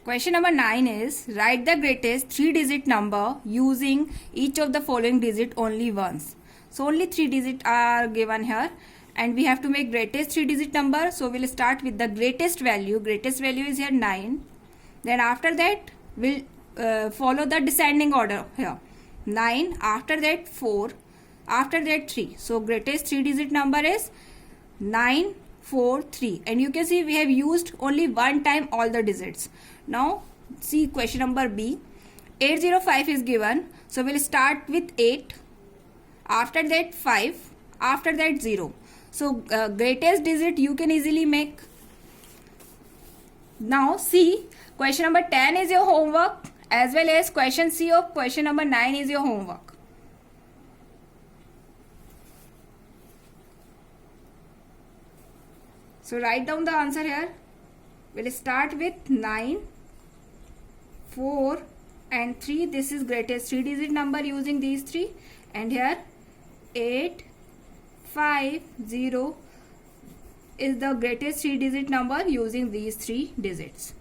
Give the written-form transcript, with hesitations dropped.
Question number 9 is write the greatest 3-digit number using each of the following digit only once. So only 3 digits are given here and we have to make greatest 3-digit number. So we'll start with the greatest value. Greatest value is here 9. Then after that we'll follow the descending order here. 9, after that 4, after that 3. So greatest 3-digit number is 9, 4, 3, and you can see we have used only one time all the digits. Now see question number B. 805 is given, so we'll start with 8, after that 5, after that 0. So greatest digit you can easily make. Now see, question number 10 is your homework, as well as question C of question number 9 is your homework. So write down the answer here. We'll start with 9, 4 and 3. This is greatest 3-digit number using these 3. And here 8, 5, 0 is the greatest 3-digit number using these 3 digits.